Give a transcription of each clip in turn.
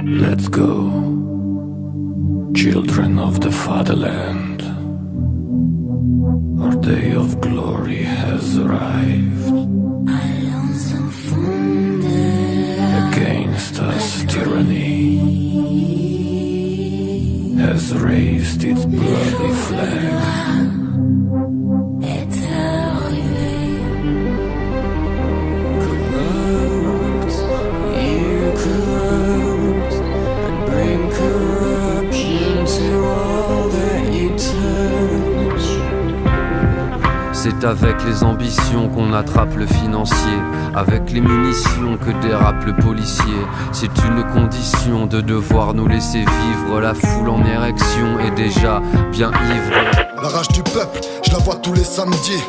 Let's go, children of the fatherland. Our day of glory has arrived. Against us, tyranny has raised its bloody flag. C'est avec les ambitions qu'on attrape le financier, avec les munitions que dérape le policier. C'est une condition de devoir nous laisser vivre. La foule en érection est déjà bien ivre. La rage du peuple, je la vois tous les samedis.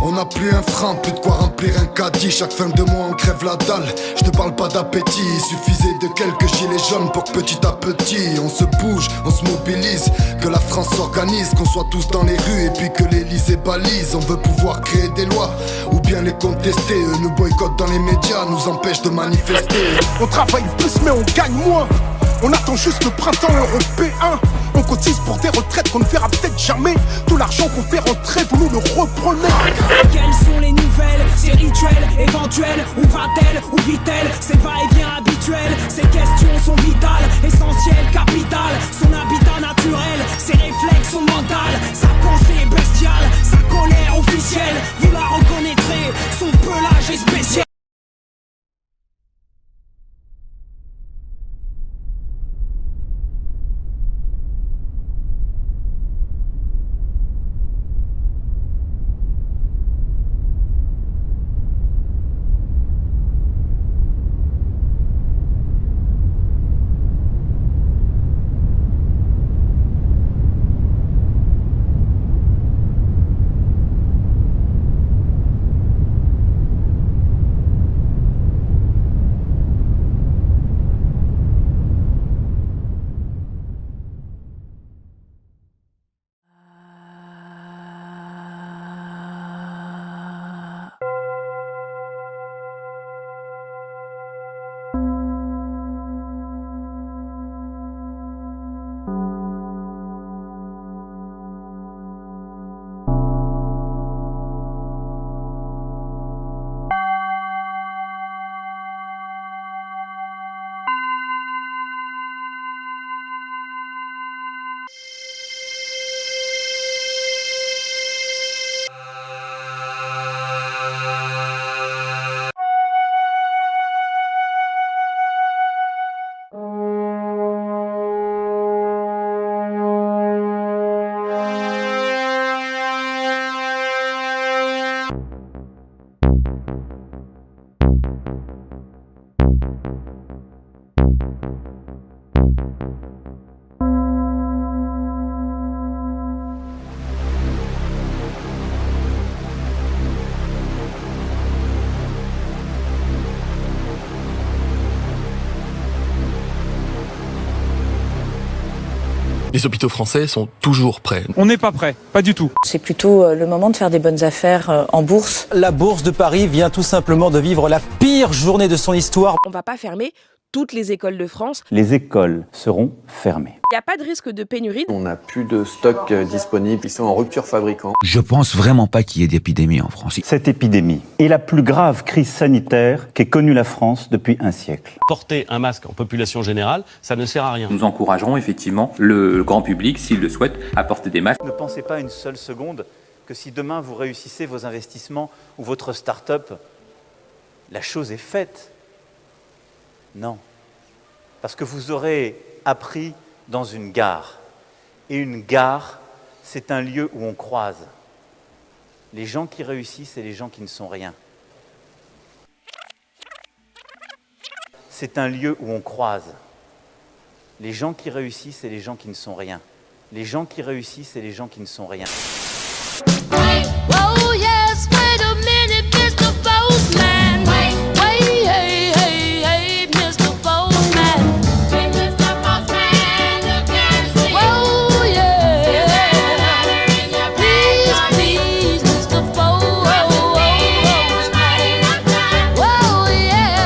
On n'a plus un franc, plus de quoi remplir un caddie. Chaque fin de mois on crève la dalle. Je te parle pas d'appétit, il suffisait de quelques gilets jaunes pour que petit à petit on se bouge, on se mobilise, que la France s'organise, qu'on soit tous dans les rues et puis que l'Élysée balise. On veut pouvoir créer des lois ou bien les contester. Eux nous boycottent dans les médias, nous empêchent de manifester. On travaille plus mais on gagne moins. On attend juste le printemps européen. On cotise pour des retraites qu'on ne verra peut-être jamais. Tout l'argent qu'on fait rentrer, vous nous le reprenez. Quelles sont les nouvelles? C'est rituel, éventuel. Où va-t-elle? Où vit-elle? C'est va-et-vient habituel. Ces questions sont vitales, essentielles, capitales. Son habitat naturel, ses réflexes sont mentales. Sa pensée est bestiale, sa colère officielle. Vous la reconnaîtrez, son pelage est spécial. Les hôpitaux français sont toujours prêts. On n'est pas prêt, pas du tout. C'est plutôt le moment de faire des bonnes affaires en bourse. La bourse de Paris vient tout simplement de vivre la pire journée de son histoire. On va pas fermer toutes les écoles de France. Les écoles seront fermées. Il n'y a pas de risque de pénurie. On n'a plus de stock disponible, ils sont en rupture fabricant. Je pense vraiment pas qu'il y ait d'épidémie en France. Cette épidémie est la plus grave crise sanitaire qu'ait connue la France depuis un siècle. Porter un masque en population générale, ça ne sert à rien. Nous encouragerons effectivement le grand public, s'il le souhaite, à porter des masques. Ne pensez pas une seule seconde que si demain vous réussissez vos investissements ou votre start-up, la chose est faite. Non. Parce que vous aurez appris dans une gare. Et une gare, c'est un lieu où on croise les gens qui réussissent et les gens qui ne sont rien. C'est un lieu où on croise les gens qui réussissent et les gens qui ne sont rien. Les gens qui réussissent et les gens qui ne sont rien. Oh yes, wait a minute, Mr. Postman. Wait, hey, hey, hey, Mr. Postman. Mr. Postman, look at me. Oh yeah, please, please, Mr. Postman. Oh yeah,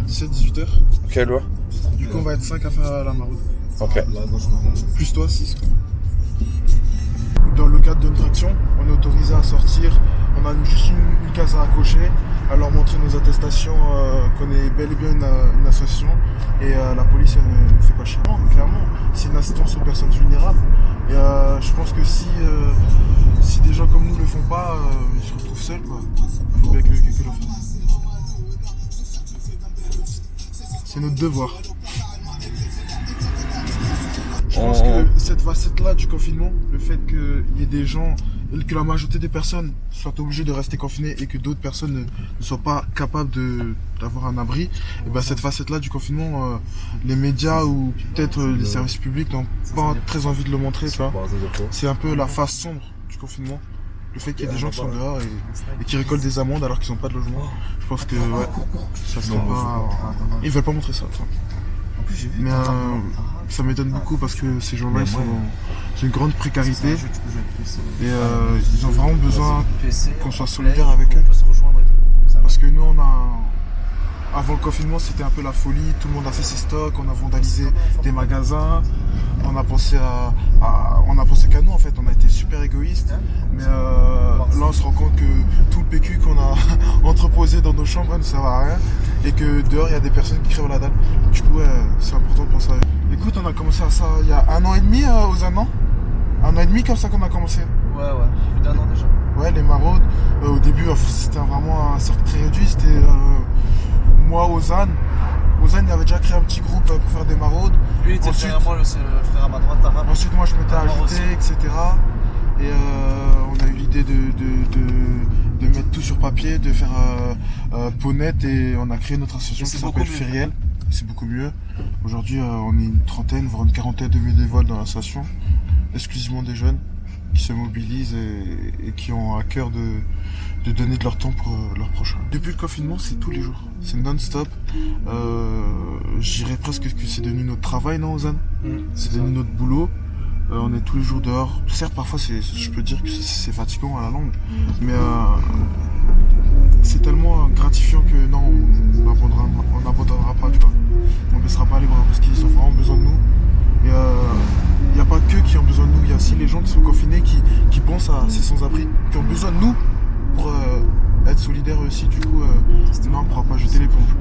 17-18h. Quelle loi? Du coup, on va être 5 à faire la maraude. Ok. Plus toi, 6 quoi. Dans le cadre de notre action, on est autorisé à sortir. On a juste une case à cocher, à leur montrer nos attestations qu'on est bel et bien une association. Et la police ne fait pas chier. Non, clairement, c'est une assistance aux personnes vulnérables. Et je pense que si des gens comme nous le font pas, ils se retrouvent seuls, quoi. Il faut bien que quelqu'un le fasse. C'est notre devoir. Je pense que cette facette-là du confinement, le fait qu'il y ait des gens, que la majorité des personnes soient obligées de rester confinées et que d'autres personnes ne soient pas capables d'avoir un abri, et ben cette facette-là du confinement, les médias ou peut-être les services publics n'ont pas très envie de le montrer. C'est un peu la face sombre du confinement. Le fait qu'il y ait des gens qui sont dehors et qui récoltent des amendes alors qu'ils n'ont pas de logement. Je pense que ouais, ça serait pas... Ils veulent pas montrer ça. Mais ça m'étonne beaucoup parce que ces gens-là, ils sont dans une grande précarité et ils ont vraiment besoin qu'on soit solidaire avec eux. Parce que nous, avant le confinement, c'était un peu la folie, tout le monde a fait ses stocks, on a vandalisé des magasins, on a pensé qu'à nous en fait, on a été super égoïstes. Mais là, on se rend compte que tout le PQ qu'on a entreposé dans nos chambres ne sert à rien et que dehors, il y a des personnes qui crèvent la dalle. Du coup, c'est important de penser à eux. Écoute, on a commencé à ça il y a 1 an et demi aux un an. 1 an et demi comme ça qu'on a commencé. Ouais, plus d'1 an déjà. Ouais, les maraudes. Au début, c'était vraiment un cercle très réduit. C'était moi, Ozan. Ozan, il avait déjà créé un petit groupe pour faire des maraudes. Lui, il était derrière moi, c'est le frère à ma droite, Tarab. Ensuite, moi, je m'étais ajouté, etc. Et on a eu l'idée de mettre tout sur papier, de faire Ponette, et on a créé notre association qui s'appelle Feriel. C'est beaucoup mieux. Aujourd'hui, on est une trentaine, voire une quarantaine de bénévoles dans l'association, exclusivement des jeunes qui se mobilisent et qui ont à cœur de donner de leur temps pour leurs prochains. Depuis le confinement, c'est tous les jours, c'est non-stop. Je dirais presque que c'est devenu notre travail, non, Ozan? C'est devenu notre boulot. On est tous les jours dehors. Certes, parfois, je peux dire que c'est fatigant à la longue, mais c'est tellement gratifiant que non, on n'abandonnera pas, tu vois. On ne baissera pas les bras parce qu'ils ont vraiment besoin de nous. Et il n'y a pas que qui ont besoin de nous, il y a aussi les gens qui sont confinés, qui pensent à ces sans-abri, qui ont besoin de nous pour être solidaires aussi. Du coup, non, on ne pourra pas jeter l'éponge.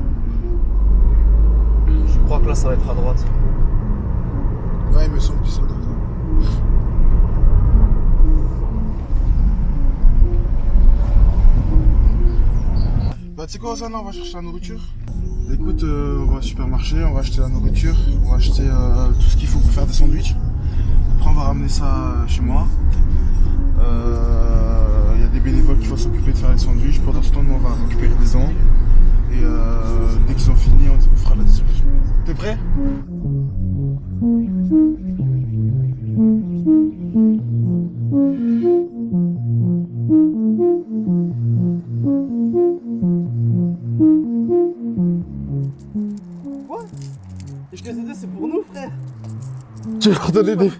Je crois que là, ça va être à droite. Ouais, il me semble que c'est à droite. Bah, tu sais quoi, Ozan, on va chercher la nourriture. Écoute, on va au supermarché, on va acheter la nourriture, on va acheter tout ce qu'il faut pour faire des sandwichs. Après, on va ramener ça chez moi. Il y a des bénévoles qui vont s'occuper de faire les sandwichs. Pendant ce temps, nous, on va récupérer des dents. Et dès qu'ils ont fini, on fera la distribution. T'es prêt ? Et je les ai dit, c'est pour nous, frère. Tu veux leur donner des...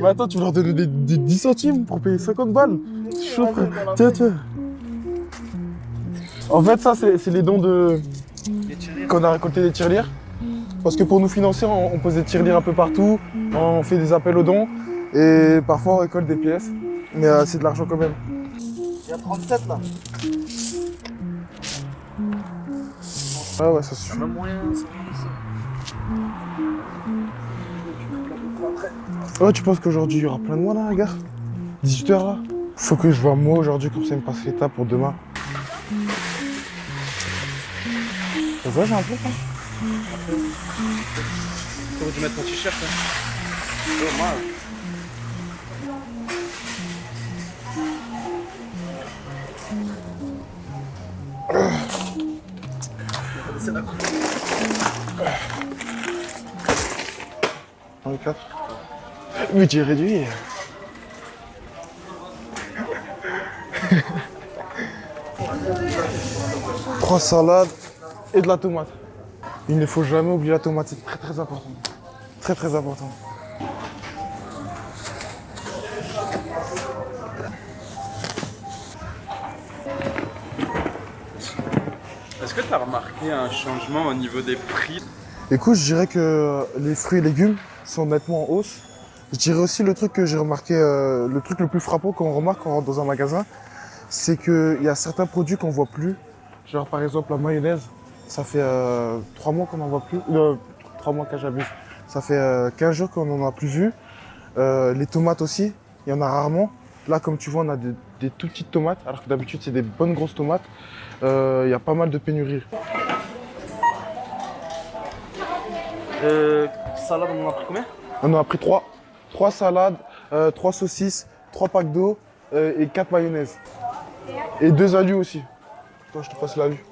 Mais attends, tu veux leur donner des 10 centimes pour payer 50 balles? C'est chaud, frère. Tiens. En fait, ça, c'est les dons qu'on a récolté des tirelires. Parce que pour nous financer, on pose des tirelires un peu partout. On fait des appels aux dons. Et parfois, on récolte des pièces. Mais c'est de l'argent quand même. Il y a 37 là. Ah ouais, ça suffit. Même moyen, c'est Ouais, tu penses qu'aujourd'hui, il y aura plein de monde à la gare? 18h là? Faut que je vois moi aujourd'hui, comme ça, il me passe l'état pour demain. Ça va, j'ai un peu ça. T'aurais dû mettre ton t-shirt, hein. Dommage. C'est la couleur. 24. Budget réduit. Trois salades et de la tomate. Il ne faut jamais oublier la tomate, c'est très très important. Très très important. Est-ce Est-ce que tu as remarqué un changement au niveau des prix? Écoute, je dirais que les fruits et légumes sont nettement en hausse. Je dirais aussi le truc que j'ai remarqué, le truc le plus frappant qu'on remarque quand on rentre dans un magasin, c'est qu'il y a certains produits qu'on voit plus. Genre par exemple la mayonnaise, ça fait 3 mois qu'on n'en voit plus. 3 mois que j'abuse. Ça fait 15 jours qu'on n'en a plus vu. Les tomates aussi, il y en a rarement. Là, comme tu vois, on a des tout petites tomates, alors que d'habitude, c'est des bonnes grosses tomates. Il y a pas mal de pénuries. Salade, on en a pris combien? On en a pris 3. 3 salades, 3 saucisses, 3 packs d'eau et 4 mayonnaises. Et 2 alus aussi. Toi, je te passe l'alu.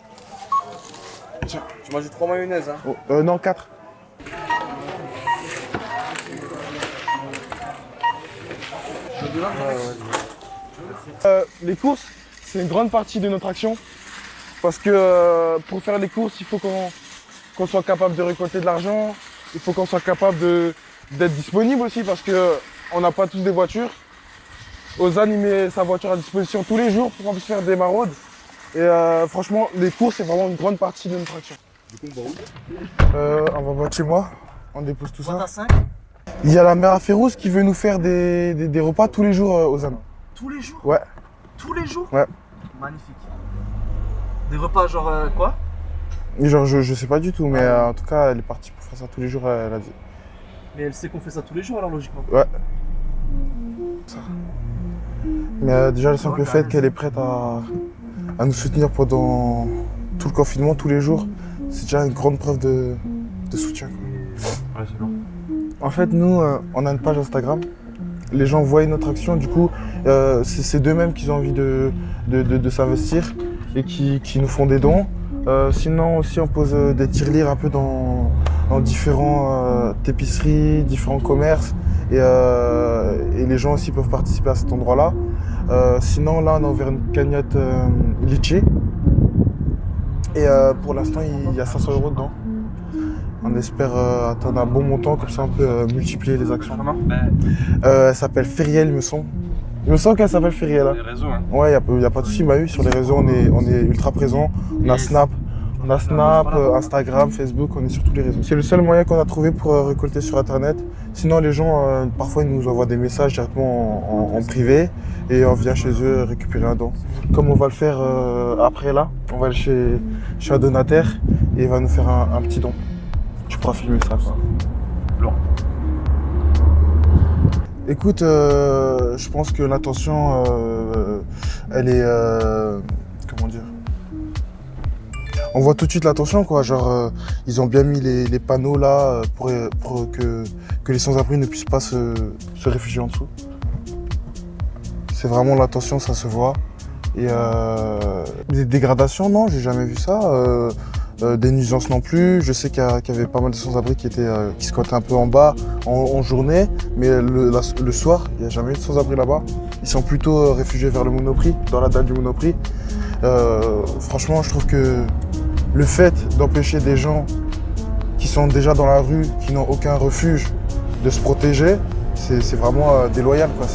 Tiens, tu m'as dit 3 mayonnaises, hein? Oh, non, 4. Les courses, c'est une grande partie de notre action. Parce que pour faire les courses, il faut qu'on soit capable de récolter de l'argent. Il faut qu'on soit capable d'être disponible aussi parce qu'on n'a pas tous des voitures. Ozan, il met sa voiture à disposition tous les jours pour qu'on puisse faire des maraudes. Et franchement, les courses, c'est vraiment une grande partie de notre action. Du coup, on va où? On va chez moi, on dépose tout ça. 5. Il y a la mère à Férouz qui veut nous faire des repas tous les jours, Ozan. Tous les jours? Ouais. Tous les jours? Ouais. Magnifique. Des repas genre quoi? Et genre, je sais pas du tout, mais en tout cas, elle est partie pour faire ça tous les jours, elle a dit. Mais elle sait qu'on fait ça tous les jours alors logiquement? Ouais. Ça. Mais déjà, le simple fait qu'elle est prête à nous soutenir pendant tout le confinement, tous les jours, c'est déjà une grande preuve de soutien. Quoi. Ouais, c'est bon. En fait, nous, on a une page Instagram. Les gens voient notre action, du coup, c'est d'eux-mêmes qui ont envie de s'investir et qui nous font des dons. Sinon aussi, on pose des tirelires un peu dans différentes épiceries, différents commerces. Et les gens aussi peuvent participer à cet endroit-là. Sinon, là, on a ouvert une cagnotte litchi. Et pour l'instant, il y a 500 € dedans. On espère atteindre un bon montant, comme ça on peut multiplier les actions. Elle s'appelle Feriel, il me semble. Il me semble qu'elle s'appelle Feriel. Hein. Les réseaux, hein. Ouais, il n'y a pas de souci. Bah oui, sur les réseaux, on est ultra présent. On a Snap, Instagram, Facebook, on est sur tous les réseaux. C'est le seul moyen qu'on a trouvé pour récolter sur Internet. Sinon, les gens, parfois, ils nous envoient des messages directement en privé et on vient chez eux récupérer un don. Comme on va le faire après là, on va aller chez un donateur et il va nous faire un petit don. Tu pourras filmer ça, quoi. Long. Écoute, je pense que l'intention, elle est... comment dire? On voit tout de suite l'attention, quoi. Genre, ils ont bien mis les panneaux là pour que les sans-abri ne puissent pas se réfugier en dessous. C'est vraiment l'attention, ça se voit. Et des dégradations, non, j'ai jamais vu ça. Des nuisances non plus. Je sais qu'il y avait pas mal de sans-abri qui squattaient un peu en bas en journée, mais le soir, il n'y a jamais eu de sans-abri là-bas. Ils sont plutôt réfugiés vers le Monoprix, dans la dalle du Monoprix. Franchement, je trouve que le fait d'empêcher des gens qui sont déjà dans la rue, qui n'ont aucun refuge, de se protéger, c'est vraiment déloyal, quoi.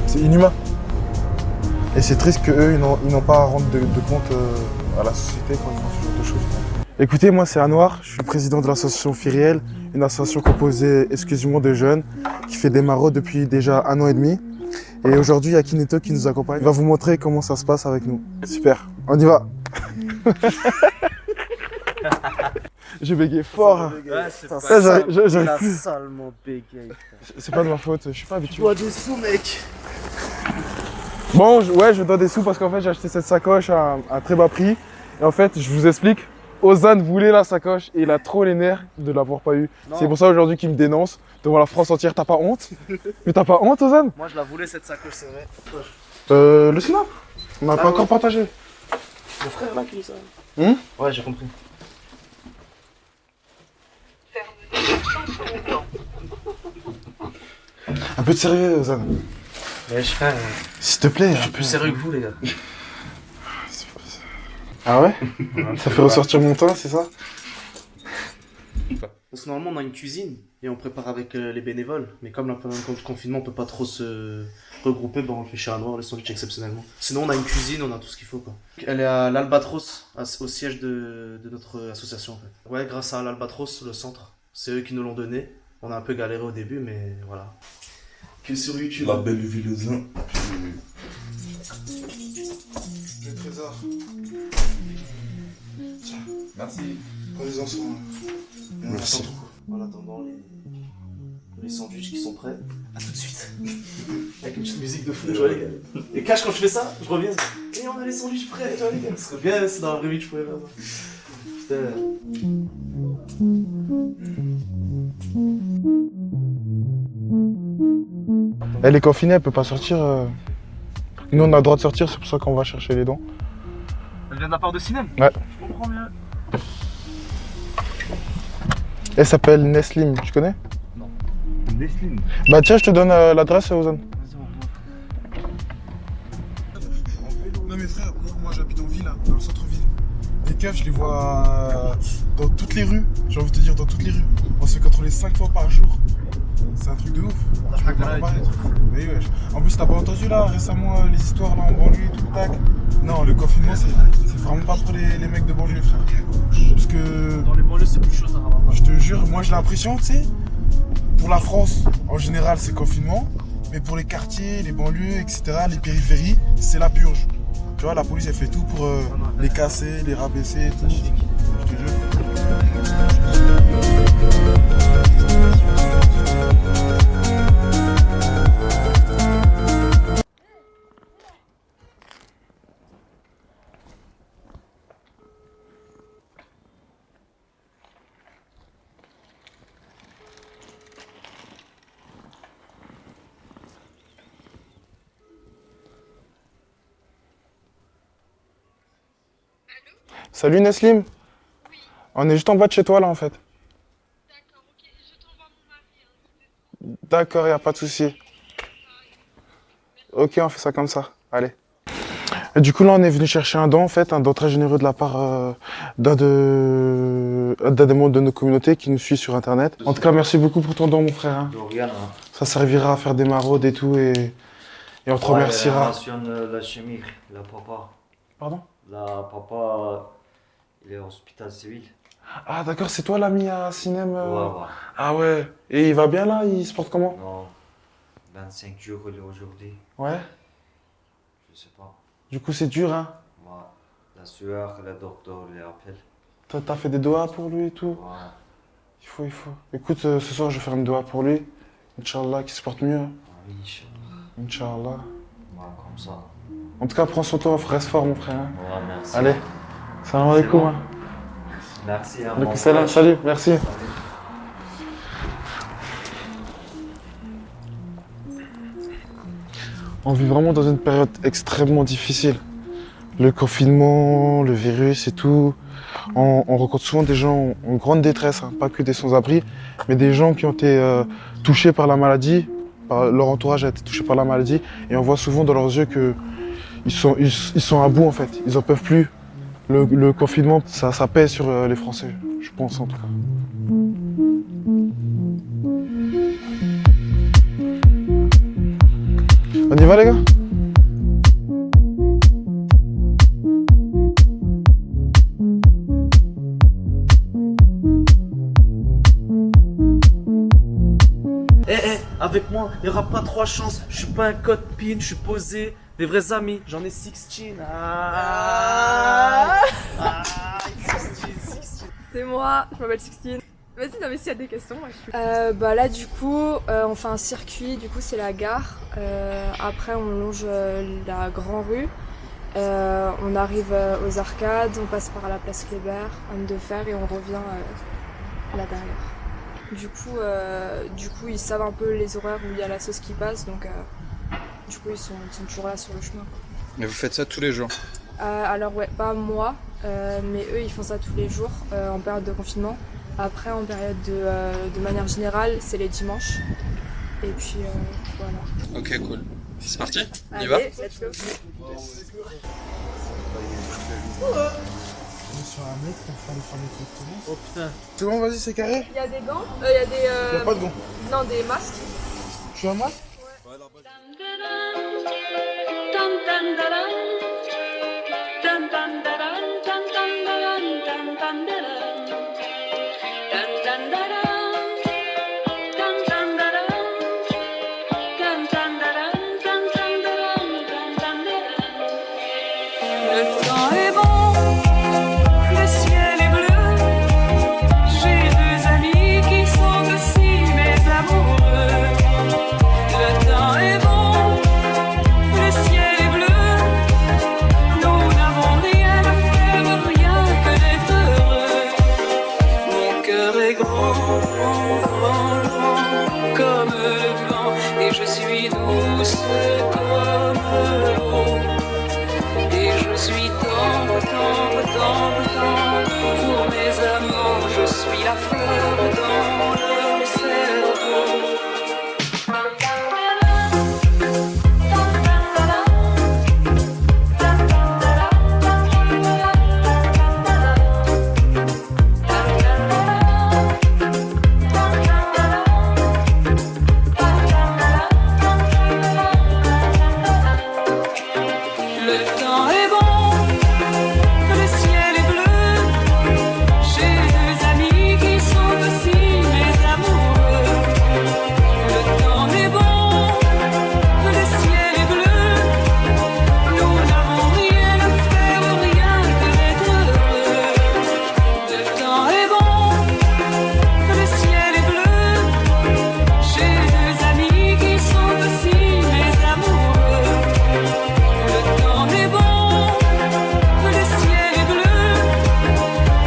C'est inhumain. Et c'est triste qu'eux, ils n'ont pas à rendre de compte à la société quand ils font ce genre de choses. Écoutez, moi c'est Anouar, je suis le président de l'association Feriel, une association composée exclusivement de jeunes qui fait des maraudes depuis déjà 1 an et demi. Et aujourd'hui, il y a Kineto qui nous accompagne. Il va vous montrer comment ça se passe avec nous. Super, on y va. J'ai bégayé fort. J'arrive plus. C'est pas de ma faute, je suis pas habitué. Tu dois des sous, mec. Bon, ouais, je dois des sous parce qu'en fait, j'ai acheté cette sacoche à un très bas prix. Et en fait, je vous explique, Ozan voulait la sacoche et il a trop les nerfs de l'avoir pas eu. C'est pour ça aujourd'hui qu'il me dénonce devant la France entière. T'as pas honte? Mais t'as pas honte, Ozan? Moi, je la voulais cette sacoche, c'est vrai. Le snap. On n'a pas encore partagé. Le frère là qui dit ça. Ouais, j'ai compris. Un peu de sérieux, Ozan. Mais je frère. S'il te plaît. Je suis plus sérieux que vous, les gars. Ah ouais? Ça fait ressortir mon teint, c'est ça? Parce que normalement, on a une cuisine et on prépare avec les bénévoles. Mais comme pendant le confinement, on peut pas trop se regrouper, on le fait chez Noir, les sandwichs exceptionnellement. Sinon, on a une cuisine, on a tout ce qu'il faut, quoi. Elle est à l'Albatros, au siège de notre association, en fait. Ouais, grâce à l'Albatros, le centre. C'est eux qui nous l'ont donné. On a un peu galéré au début, mais voilà. Que sur YouTube. La belle Villezin. Le trésor. Tiens. Merci. Prenez-en soin. Merci. En attendant les sandwichs qui sont prêts. A tout de suite. Avec une petite musique de fou, tu vois les gars. Et cache quand je fais ça, je reviens. Et on a les sandwichs prêts, tu vois les gars. Ce serait bien, c'est dans la vraie vie que je pouvais faire ça. Elle est confinée, elle peut pas sortir. Nous on a le droit de sortir, c'est pour ça qu'on va chercher les dons. Elle vient de la part de Sinem. Ouais. Je comprends mieux. Elle s'appelle Neslim, tu connais? Non. Neslim? Bah tiens, je te donne l'adresse, Ozan. Non mais frère, moi j'habite en ville, là, dans le centre-ville. Les keufs, je les vois dans toutes les rues, j'ai envie de te dire dans toutes les rues. On se fait contrôler 5 fois par jour. C'est un truc de ouf. Je peux pas en parler. Mais wesh. En plus, t'as pas entendu là récemment les histoires là en banlieue et tout, tac. Non, le confinement c'est vraiment pas pour les mecs de banlieue, frère. Parce que. Dans les banlieues, c'est plus chaud, ça va pas. Je te jure, moi j'ai l'impression, tu sais, pour la France, en général, c'est confinement. Mais pour les quartiers, les banlieues, etc., les périphéries, c'est la purge. Tu vois, la police elle fait tout pour les casser, les rabaisser et tout. Je te jure. Salut Neslim. Oui. On est juste en bas de chez toi là en fait. D'accord, ok, je t'envoie mon mari. D'accord, y a pas de souci. Ok, on fait ça comme ça. Allez. Et du coup là on est venu chercher un don en fait, un don très généreux de la part d'un des membres de nos communautés qui nous suit sur internet. En tout cas merci beaucoup pour ton don mon frère. Hein. Ça servira à faire des maraudes et tout et on te remerciera. La chimie, la papa. Pardon? La papa, il est en hôpital civil. Ah d'accord, c'est toi l'ami à Sinem Ouais. Ah ouais. Et il va bien là? Il se porte comment? Non. 25 jours il est aujourd'hui. Ouais. Je sais pas. Du coup c'est dur hein? Ouais. La sueur, le docteur les appelle. T'as fait des doigts pour lui et tout? Ouais. Il faut. Écoute, ce soir je vais faire une doigt pour lui. Inch'Allah, qu'il se porte mieux. Oui, Inch'Allah. Ouais, comme ça. En tout cas, prends soin de toi, reste fort mon frère. Hein. Ouais, merci. Allez, salam alaikum. Bon. Merci. Salam, salut, merci. On vit vraiment dans une période extrêmement difficile. Le confinement, le virus et tout. On rencontre souvent des gens en grande détresse, hein, pas que des sans-abri, mais des gens qui ont été touchés par la maladie, leur entourage a été touché par la maladie, et on voit souvent dans leurs yeux qu'ils sont à bout en fait, ils en peuvent plus. Le confinement, ça pèse sur les Français, je pense en tout cas. On y va les gars? Avec moi, il n'y aura pas 3 chances. Je suis pas un code pin, je suis posé. Des vrais amis, j'en ai 16. 16. C'est moi, je m'appelle 16. Vas-y, non mais s'il y a des questions, moi je suis... bah là du coup, on fait un circuit, du coup c'est la gare. Après on longe la Grand Rue. On arrive aux arcades, on passe par la place Kléber, Homme de Fer et on revient là derrière. Du coup, ils savent un peu les horaires où il y a la sauce qui passe, donc du coup, ils sont toujours là sur le chemin. Mais vous faites ça tous les jours? Alors ouais, pas moi, mais eux, ils font ça tous les jours en période de confinement. Après, en période de manière générale, c'est les dimanches. Et puis voilà. Ok, cool. C'est parti? On y va? Allez, let's go. Sur un mec pour faire les femmes exactement. Oh putain. C'est bon, vas-y, c'est carré. Il y a des gants, il y a des... Il y a pas de gants. Non, des masques. Tu as un masque? Le temps est bon, le ciel est bleu. J'ai deux amis qui sont aussi mes amoureux. Le temps est bon, le ciel est bleu. Nous n'avons rien à faire, rien que d'être heureux. Mon cœur est grand, grand, grand comme le vent, et je suis douce comme l'eau. Et je suis tendre, tendre, tendre, tendre pour mes amants. Je suis la fleur dans leur cerveau. Le temps est bon, le ciel est bleu. J'ai deux amis qui sont aussi mes amoureux. Le temps est bon, le ciel est bleu. Nous n'avons rien à faire, rien que d'être heureux. Le temps est bon, le ciel est bleu. J'ai deux amis qui sont aussi mes amoureux. Le temps est bon, le ciel est bleu.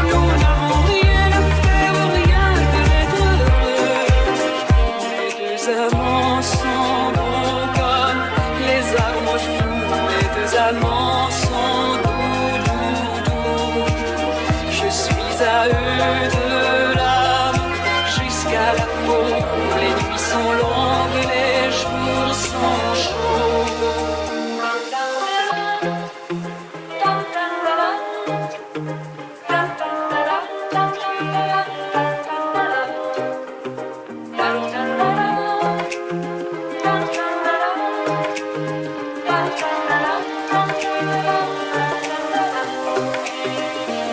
Nous n'avons rien à faire, rien que d'être heureux. Les deux amants sont bons comme les arbres fous. Les deux amants sont doux, doux, doux. Je suis à eux de l'âme jusqu'à la peau. Les nuits sont longues et les jours sont chauds.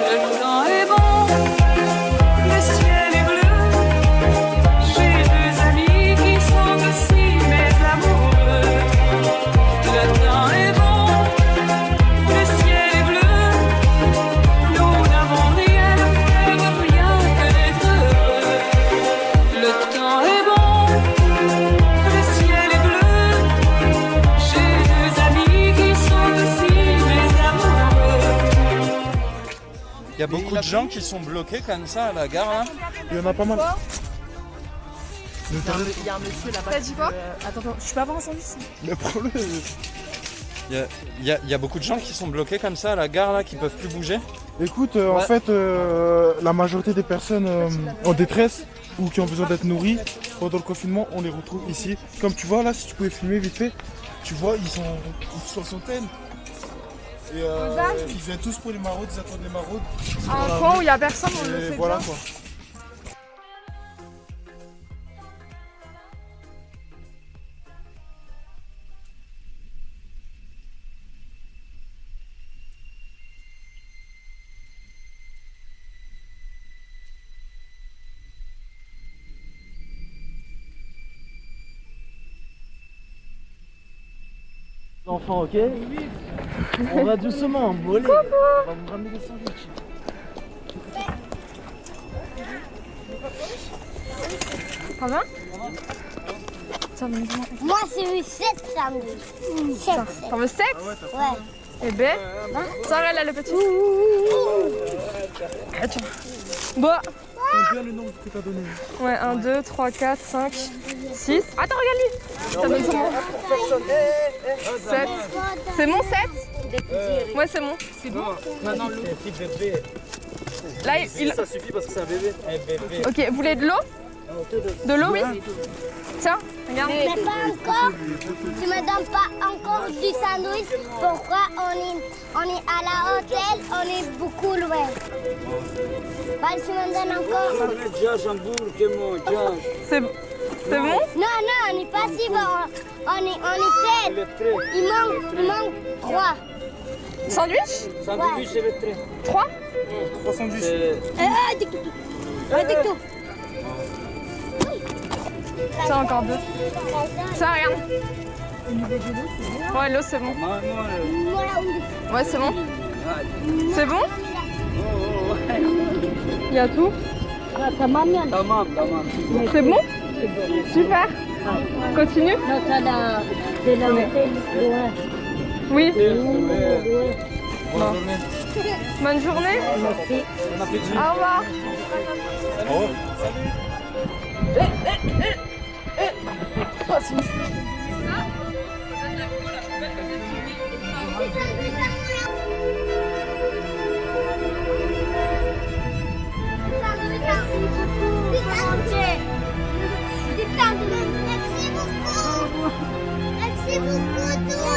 Le temps est bon, le ciel est bleu. J'ai deux amis qui sont aussi mes amoureux. Le temps est bon, le ciel est bleu. Nous n'avons rien à faire, rien que d'être heureux. Le temps est bon, le ciel est bleu. J'ai deux amis qui sont aussi mes amoureux. Il y a beaucoup de gens qui sont bloqués comme ça à la gare là. Il y en a pas mal. Il y a un monsieur là-bas. T'as dit quoi Attends, je peux avoir un sandwich? Le problème. Il y a beaucoup de gens qui sont bloqués comme ça à la gare là, qui peuvent plus bouger. Écoute, en fait, la majorité des personnes en détresse ou qui ont besoin d'être nourries pendant le confinement, on les retrouve ici. Comme tu vois là, si tu pouvais filmer vite fait, tu vois, ils sont une soixantaine. Et ils viennent tous pour les maraudes, ils attendent les maraudes. Un coin où il n'y a personne, on le Et fait voilà bien. quoi. Enfants, ok? On va doucement, mollet. On va vous ramener des sandwichs. Ça va? Moi, c'est eu 7 sandwichs. 7. T'en veux 7? Ouais. Et ben, Sarah, là, le petit. Ah, tiens. Bon. Compte bien le nombre que t'as donné. Ouais, 1, 2, 3, 4, 5, 6. Attends, regarde lui. Ça donne comment? 7. C'est mon 7? Ouais, c'est mon. C'est bon? Maintenant, l'eau. Là, il... Ça suffit parce que c'est un bébé. Ok, vous voulez de l'eau? De l'eau, oui. Tiens, regarde. Mais pas encore. Tu me donnes pas encore du sandwich. Pourquoi on est à l'hôtel, on est beaucoup loin. Bah, tu me donnes encore. C'est bon? Non, on n'est pas si bon. On est 7. Il manque 3. Sandwich? Sandwich, c'est le 3? 3 sandwichs. Dictou. Tiens, encore 2. Tiens, regarde. Ouais, l'eau, c'est bon. Ouais, c'est bon. C'est bon? Il y a tout? C'est bon? Super. Continue? Oui. Bon. Bonne journée. Au revoir. Merci beaucoup tous.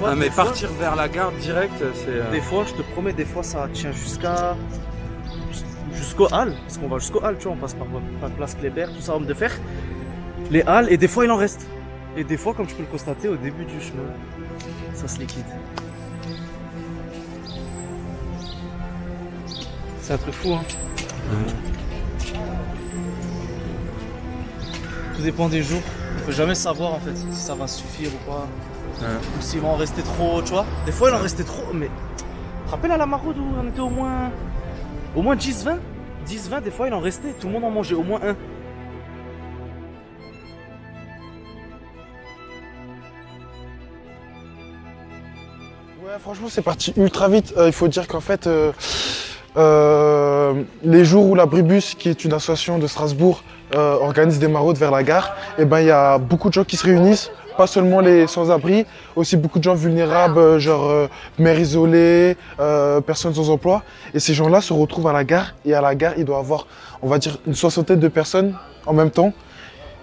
Ah mais partir vers la gare direct, c'est... Des fois, je te promets, des fois ça tient jusqu'aux Halles, parce qu'on va jusqu'aux Halles, tu vois, on passe par Place Kléber, tout ça, homme de fer, les Halles, et des fois il en reste. Et des fois, comme tu peux le constater, au début du chemin, ça se liquide. C'est un truc fou, hein. Tout dépend des jours. On peut jamais savoir en fait si ça va suffire ou pas. Ou s'il va en rester trop, tu vois. Des fois il en restait trop, mais... Tu te rappelles à la maraude où on était au moins 10-20 10-20, des fois il en restait, tout le monde en mangeait au moins un. Ouais, franchement c'est parti ultra vite. Il faut dire qu'en fait, les jours où la Bribus, qui est une association de Strasbourg, organise des maraudes vers la gare, et ben il y a beaucoup de gens qui se réunissent. Pas seulement les sans-abri, aussi beaucoup de gens vulnérables, genre mères isolées, personnes sans emploi. Et ces gens-là se retrouvent à la gare. Et à la gare, il doit y avoir, on va dire, une 60aine de personnes en même temps.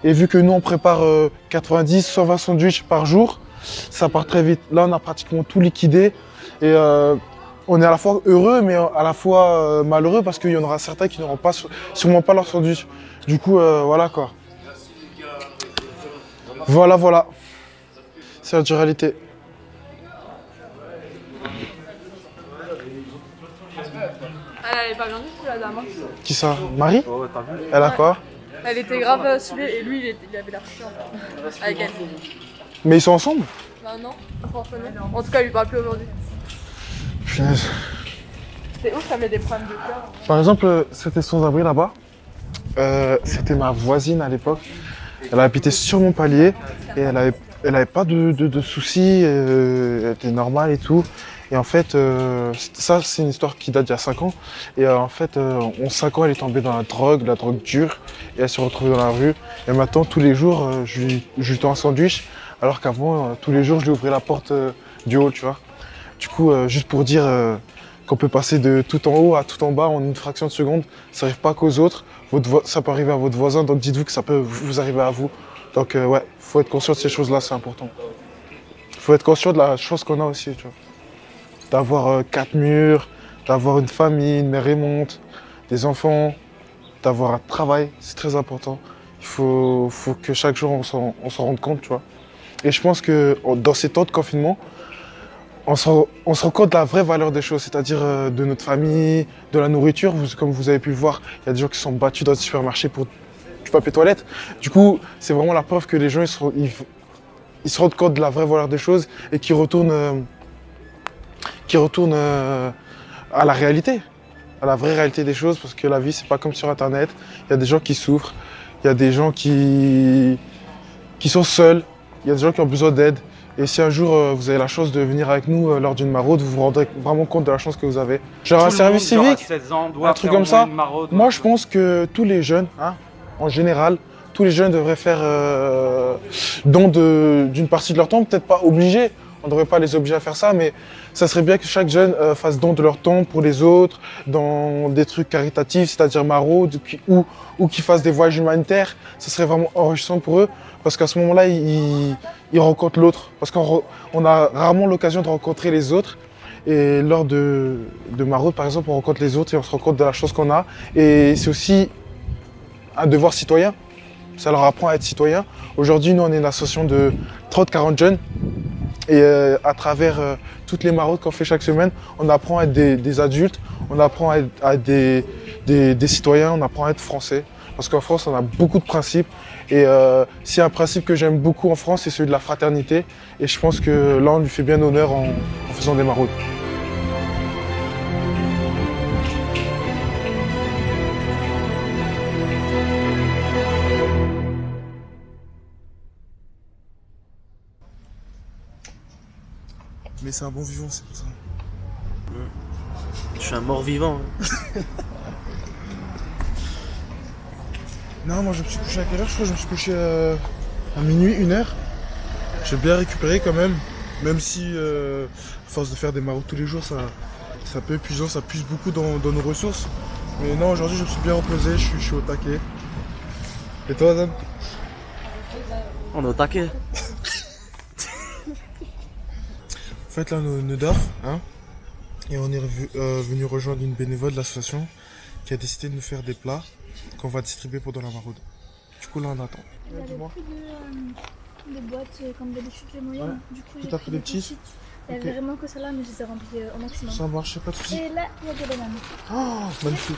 Et vu que nous, on prépare 90, 120 sandwichs par jour, ça part très vite. Là, on a pratiquement tout liquidé. Et on est à la fois heureux, mais à la fois malheureux, parce qu'il y en aura certains qui n'auront pas, sûrement pas leur sandwich. Du coup, voilà quoi. Voilà. C'est la dure réalité. Elle est pas bien du tout, la dame. Qui ça? Marie? Ouais, t'as vu? Elle a quoi? Elle était grave saoulée et lui, il avait l'air chiant avec elle. Mais ils sont ensemble? Bah non, forcément. En tout cas, il lui parle plus aujourd'hui. Punaise. C'est ouf, ça met des problèmes de cœur. Par exemple, c'était sans-abri là-bas. C'était ma voisine à l'époque. Elle habitait sur mon palier et elle avait pas de soucis, elle était normale et tout. Et en fait, ça c'est une histoire qui date d'il y a 5 ans. Et en fait, en 5 ans, elle est tombée dans la drogue dure, et elle s'est retrouvée dans la rue. Et maintenant, tous les jours, je lui tends un sandwich, alors qu'avant, tous les jours, je lui ouvrais la porte du haut, tu vois. Du coup, juste pour dire qu'on peut passer de tout en haut à tout en bas en une fraction de seconde, ça n'arrive pas qu'aux autres. Ça peut arriver à votre voisin, donc dites-vous que ça peut vous arriver à vous. Donc ouais, faut être conscient de ces choses-là, c'est important. Faut être conscient de la chance qu'on a aussi, tu vois. D'avoir 4 murs, d'avoir une famille, une mère aimante, des enfants, d'avoir un travail, c'est très important. Il faut que chaque jour on s'en rende compte, tu vois. Et je pense que dans ces temps de confinement, on se rend compte de la vraie valeur des choses, c'est-à-dire de notre famille, de la nourriture. Comme vous avez pu le voir, il y a des gens qui sont battus dans le supermarché pour du papier toilette. Du coup, c'est vraiment la preuve que les gens ils se rendent compte de la vraie valeur des choses et qui retournent à la réalité, à la vraie réalité des choses, parce que la vie, c'est pas comme sur Internet. Il y a des gens qui souffrent, il y a des gens qui sont seuls, il y a des gens qui ont besoin d'aide. Et si un jour vous avez la chance de venir avec nous lors d'une maraude, vous vous rendrez vraiment compte de la chance que vous avez. Genre un service civique, un truc comme ça. Moi je pense que tous les jeunes, hein, en général, tous les jeunes devraient faire don d'une partie de leur temps, peut-être pas obligés. On ne devrait pas les obliger à faire ça, mais ça serait bien que chaque jeune fasse don de leur temps pour les autres, dans des trucs caritatifs, c'est-à-dire maraudes, ou qu'ils fassent des voyages humanitaires. Ça serait vraiment enrichissant pour eux, parce qu'à ce moment-là, ils rencontrent l'autre. Parce qu'on a rarement l'occasion de rencontrer les autres. Et lors de maraudes, par exemple, on rencontre les autres et on se rend compte de la chance qu'on a. Et c'est aussi un devoir citoyen. Ça leur apprend à être citoyen. Aujourd'hui, nous, on est une association de 30-40 jeunes. Et à travers toutes les maraudes qu'on fait chaque semaine, on apprend à être des adultes, on apprend à être des citoyens, on apprend à être français. Parce qu'en France, on a beaucoup de principes. Et s'il y a un principe que j'aime beaucoup en France, c'est celui de la fraternité. Et je pense que là, on lui fait bien honneur en faisant des maraudes. Mais c'est un bon vivant, c'est pour ça. Je suis un mort vivant. Non, moi je me suis couché à quelle heure? Je crois que je me suis couché à minuit, 1h. J'ai bien récupéré quand même. Même si, à force de faire des maraudes tous les jours, ça peut épuisant, ça puise beaucoup dans nos ressources. Mais non, aujourd'hui je me suis bien reposé, je suis au taquet. Et toi, Adam? On est au taquet. En fait, là, on dort, hein, et on est venu rejoindre une bénévole de l'association qui a décidé de nous faire des plats qu'on va distribuer pendant la maraude. Du coup, là, on attend. Il y avait plus de boîtes comme d'habitude, les moyennes. Ouais. Du coup, j'ai T'as pris pris des petits. Il y avait vraiment que celle-là, mais je les ai remplis au maximum. Ça marche, pas de soucis. Et là, il y a des bananes. Oh, magnifique.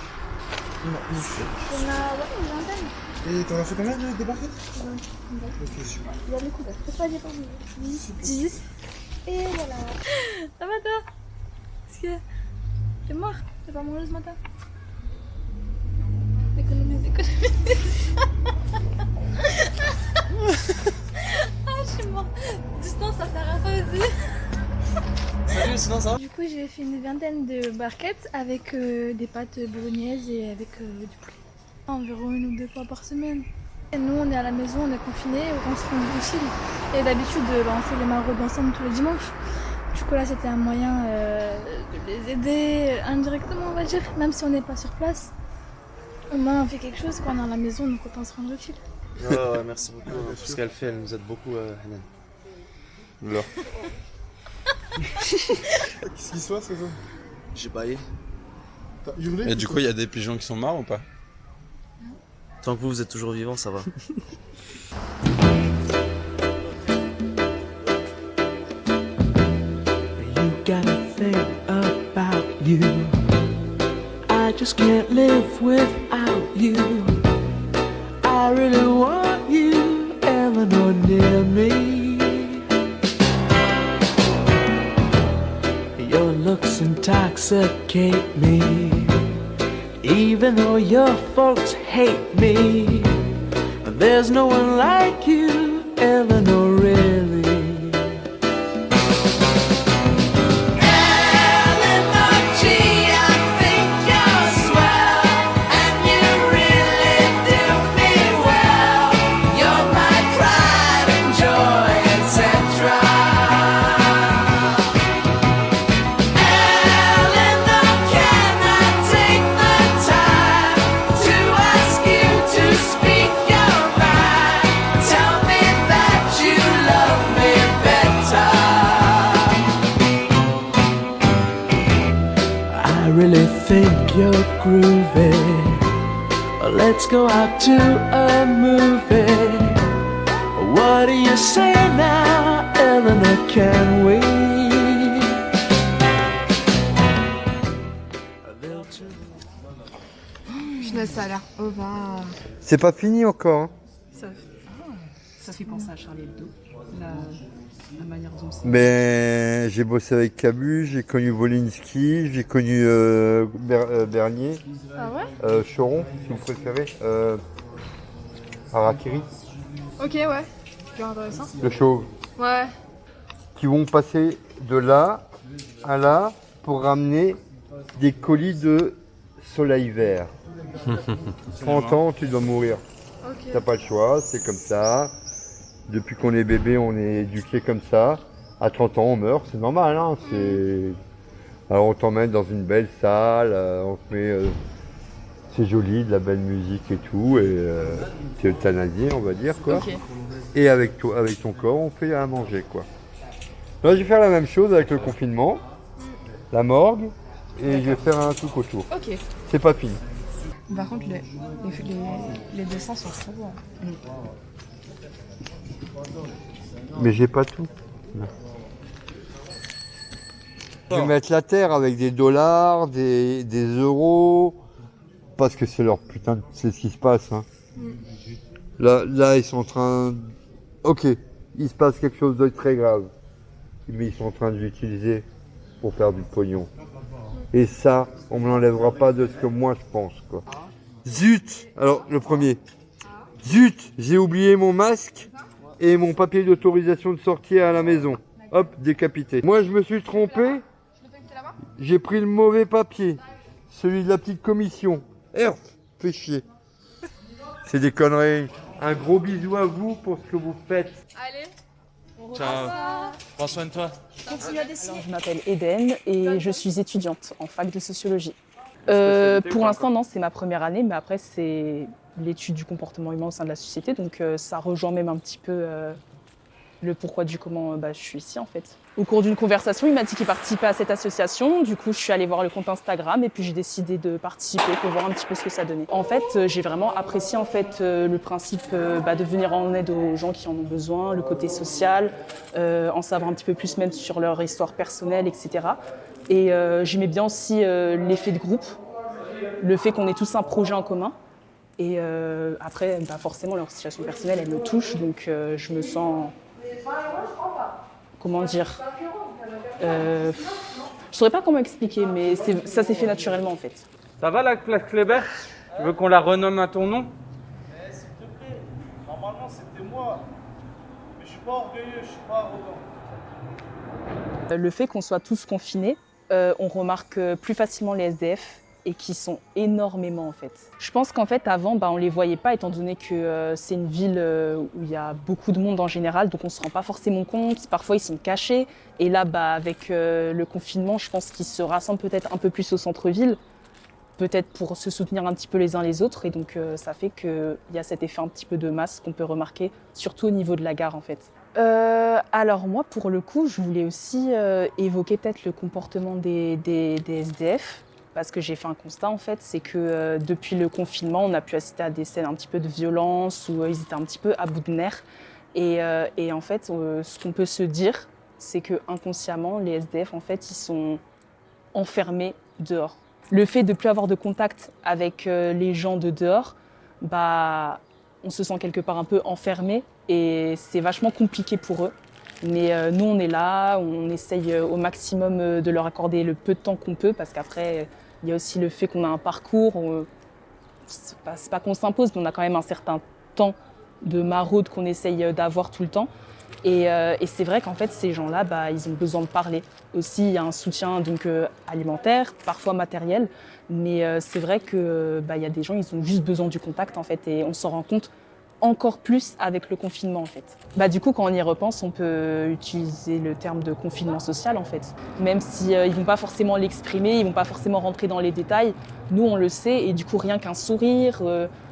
Magnifique. On a une vingtaine. Et t'en as fait combien des barquettes? Ouais, ok, super. Il y a les couverts. C'est pas des pommes. 10. Et voilà. Ça va toi? Parce que t'es mort. T'as pas mangé ce matin? Économise. Ah, je suis mort. Distance, ça sert à ça aussi. Salut, sinon ça va? Du coup, j'ai fait une vingtaine de barquettes avec des pâtes bolognaises et avec du poulet. Environ 1 ou 2 fois par semaine. Et nous, on est à la maison, on est confinés, on se rend utile. Et d'habitude, on fait les maraudes ensemble tous les dimanches. Du coup, là, c'était un moyen de les aider indirectement, on va dire, même si on n'est pas sur place. Au moins, on fait quelque chose quand on est à la maison, donc autant se rendre utile. Ouais, merci beaucoup pour ce qu'elle fait, elle nous aide beaucoup, Hanan. Là. Qu'est-ce qui se passe, c'est ça? J'ai baillé. T'as hurlé? Et du coup, il y a des pigeons qui sont morts ou pas? Tant que vous êtes toujours vivant, ça va. You gotta think about you. I just can't live without you. I really want you, Eleanor, near me. Your looks intoxicate me. Even though your folks hate me, there's no one like you, Eleanor, really. Eleanor G, I think you're swell, and you really do me well. You're my pride and joy, etc. Really think you're groovy. Let's go out to a movie. What do you say now, Eleanor, can we? Punaise, ça a l'air ovin. C'est pas fini encore. Hein. Ça fait penser à Charlie Hebdo, la manière dont c'est. Ben, j'ai bossé avec Cabu, j'ai connu Wolinski, j'ai connu Bernier, Choron, si vous préférez, Harakiri. Ok, ouais, super intéressant. Le chauve. Ouais. qui vont passer de là à là pour ramener des colis de soleil vert. 30 ans, tu dois mourir. Ok. T'as pas le choix, c'est comme ça. Depuis qu'on est bébé, on est éduqué comme ça. À 30 ans, on meurt, c'est normal. Hein, alors on t'emmène dans une belle salle, on te met... c'est joli, de la belle musique et tout, et c'est euthanasié, on va dire, quoi. Ok. Et avec toi, avec ton corps, on fait à manger, quoi. Là, je vais faire la même chose avec le confinement, la morgue, et je vais faire un truc autour. Ok. C'est pas fini. Par contre, les dessins sont trop beaux. Mais j'ai pas tout. Non. Je vais mettre la terre avec des dollars, des euros, parce que c'est leur putain, c'est ce qui se passe. Hein. Là, ils sont en train... Ok, il se passe quelque chose de très grave, mais ils sont en train de l'utiliser pour faire du pognon. Et ça, on me l'enlèvera pas de ce que moi je pense, quoi. Zut! Alors, le premier. Zut! J'ai oublié mon masque et mon papier d'autorisation de sortie à la maison. Hop, décapité. Moi, je me suis trompé. J'ai pris le mauvais papier. Celui de la petite commission. Fais chier. C'est des conneries. Un gros bisou à vous pour ce que vous faites. Allez, on Ciao. Prends soin de toi. continue à dessiner. Je m'appelle Eden et je suis étudiante en fac de sociologie. Pour l'instant, non, c'est ma première année, mais après, c'est l'étude du comportement humain au sein de la société, donc ça rejoint même un petit peu le pourquoi du comment je suis ici, en fait. Au cours d'une conversation, il m'a dit qu'il participait à cette association, du coup, je suis allée voir le compte Instagram et puis j'ai décidé de participer pour voir un petit peu ce que ça donnait. En fait, j'ai vraiment apprécié en fait, le principe de venir en aide aux gens qui en ont besoin, le côté social, en savoir un petit peu plus même sur leur histoire personnelle, etc. Et j'aimais bien aussi l'effet de groupe, le fait qu'on ait tous un projet en commun. Et après, forcément, leur situation personnelle, elle me touche, donc je me sens... Comment dire je saurais pas comment expliquer, mais ça s'est fait naturellement, en fait. Ça va la place Kléber? Tu veux qu'on la renomme à ton nom? S'il te plaît, normalement c'était moi. Mais je suis pas orgueilleux, je suis pas arrogant. Le fait qu'on soit tous confinés, on remarque plus facilement les SDF et qui sont énormément en fait. Je pense qu'en fait avant, on les voyait pas étant donné que c'est une ville où il y a beaucoup de monde en général, donc on se rend pas forcément compte. Parfois ils sont cachés et là avec le confinement, je pense qu'ils se rassemblent peut-être un peu plus au centre-ville, peut-être pour se soutenir un petit peu les uns les autres et donc ça fait qu'il y a cet effet un petit peu de masse qu'on peut remarquer, surtout au niveau de la gare en fait. Alors moi pour le coup, je voulais aussi évoquer peut-être le comportement des SDF. Parce que j'ai fait un constat en fait, c'est que depuis le confinement, on a pu assister à des scènes un petit peu de violence où ils étaient un petit peu à bout de nerfs. Et en fait, ce qu'on peut se dire, c'est que inconsciemment, les SDF en fait, ils sont enfermés dehors. Le fait de ne plus avoir de contact avec les gens de dehors, on se sent quelque part un peu enfermé et c'est vachement compliqué pour eux. Mais nous, on est là, on essaye au maximum de leur accorder le peu de temps qu'on peut parce qu'après, il y a aussi le fait qu'on a un parcours. C'est pas qu'on s'impose, mais on a quand même un certain temps de maraude qu'on essaye d'avoir tout le temps. Et c'est vrai qu'en fait, ces gens-là, ils ont besoin de parler. Aussi, il y a un soutien donc, alimentaire, parfois matériel. Mais c'est vrai qu'il y a des gens, ils ont juste besoin du contact en fait, et on s'en rend compte encore plus avec le confinement en fait. Du coup, quand on y repense, on peut utiliser le terme de confinement social en fait. Même si ils vont pas forcément l'exprimer, ils vont pas forcément rentrer dans les détails, nous on le sait et du coup rien qu'un sourire,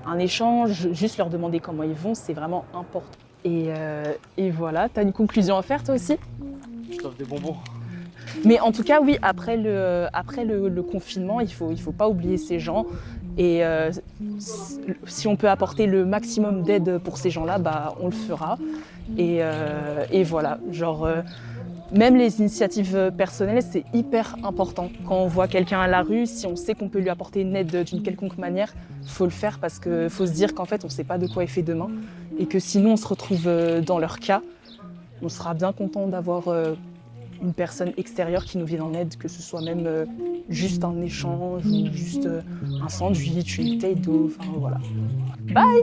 un échange, juste leur demander comment ils vont, c'est vraiment important. Et voilà, t'as une conclusion à faire toi aussi? Je t'offre des bonbons. Mais en tout cas, oui, après le confinement, il faut pas oublier ces gens. Et si on peut apporter le maximum d'aide pour ces gens-là, on le fera. Et voilà, même les initiatives personnelles, c'est hyper important. Quand on voit quelqu'un à la rue, si on sait qu'on peut lui apporter une aide d'une quelconque manière, il faut le faire parce qu'il faut se dire qu'en fait, on ne sait pas de quoi est fait demain. Et que si nous, on se retrouve dans leur cas, on sera bien content d'avoir une personne extérieure qui nous vienne en aide, que ce soit même juste un échange ou juste un sandwich, une bouteille d'eau, enfin voilà. Bye!